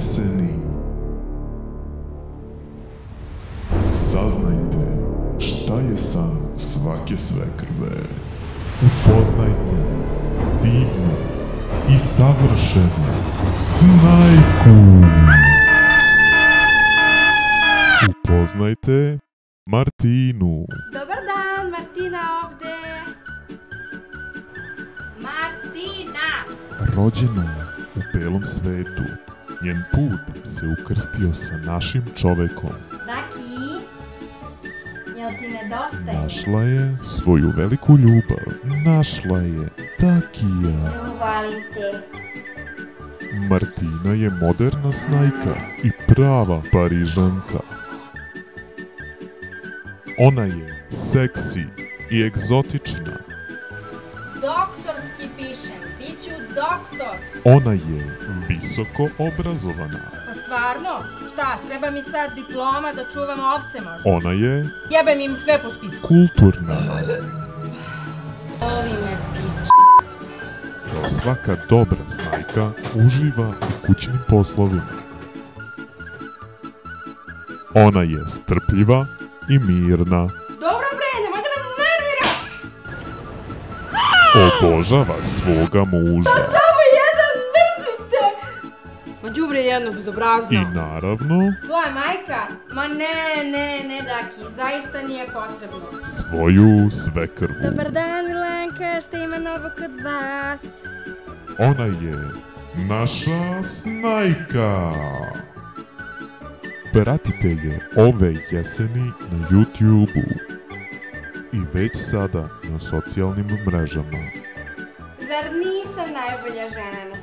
jeseni. Saznajte šta je san svake svekrve. Upoznajte divnu i savršenu Snajku. Upoznajte Martinu. Dobar dan, Martina ovde. Martina! Rođena u belom svetu, njen put se ukrstio sa našim čovekom. Daki, jel ti nedostaje? Našla je svoju veliku ljubav. Našla je Dakija. Uvalite. Martina je moderna Snajka i prava Parižanka. Ona je seksi i egzotična. Doktorski pišem, bit ću doktor. Ona je visoko obrazovana. Pa stvarno? Šta, treba mi sad diploma da čuvam ovce možda? Ona je Jebem im sve po spisku. kulturna. Voli me pič. Kao svaka dobra Snajka uživa u kućnim poslovima. Ona je strpljiva i mirna. Dobro bre, nemoj da me nerviraš! Obožava svoga muža. Samo jedan, mrzim te! Ma đubre jedno bezobrazno. I naravno Tvoja majka? Ma ne, Daki, zaista nije potrebno. svoju svekrvu. Dobar dan, Milenka, šta ima novo kod vas? Ona je naša Snajka. Pratite je ove jeseni na YouTube-u i već sada na socijalnim mrežama. Zar nisam najbolja žena na